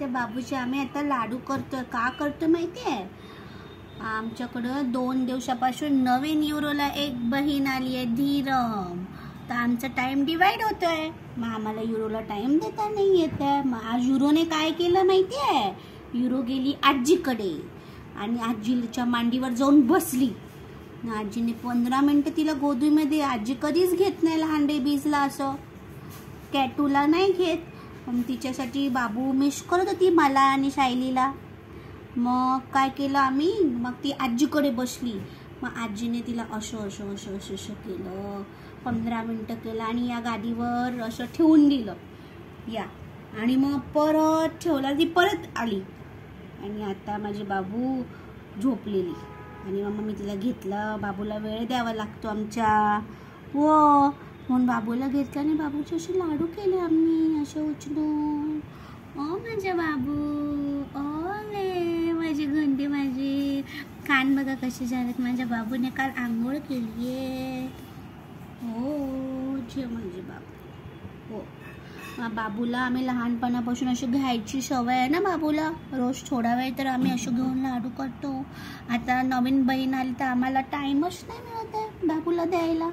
आमच्या बाबूचे आम्ही आता लाडू करतोय. का करतो माहिती आहे? आमच्याकडं 2 दिवसापासून नवीन युरोला एक बहीण आली आहे, धीरम. तर आमचा टाइम डिवाइड होतोय. मग आम्हाला युरोला टाइम देता नाही येत आहे. मग आज युरोने काय केलं माहिती आहे? युरो गेली आजीकडे आणि आजीच्या मांडीवर जाऊन बसली. आजीने 15 मिनिटं तिला गोदीमध्ये, आजी कधीच घेत नाही लहान बेबीजला, असं कॅटूला नाही घेत. मग तिच्यासाठी बाबू मिस करत होती मला आणि सायलीला. मग काय केलं आम्ही, मग ती आजीकडे बसली. मग आजीने तिला असं केलं, 15 मिनिटं केलं आणि या गादीवर असं ठेवून दिलं या. आणि मग परत ठेवला, ती परत आली आणि आता माझी बाबू झोपलेली. आणि मग मी तिला घेतलं. बाबूला वेळ द्यावा लागतो आमच्या, हो म्हणून बाबूला घेतलं आणि बाबूचे असे लाडू केले आम्ही असे उचलून. ओ माझ्या बाबू, ओले माझी घंटी, माझी कान बघा कसे झालेत. माझ्या बाबूने काल आंघोळ केली आहे. हो जे माझे बाबू, हो. बाबूला आम्ही लहानपणापासून अशी घ्यायची सवय आहे ना बाबूला, रोज थोडा वेळ तर आम्ही असं घेऊन लाडू करतो. आता नवीन बहीण आली तर आम्हाला टाइमच नाही मिळत आहे बाबूला द्यायला.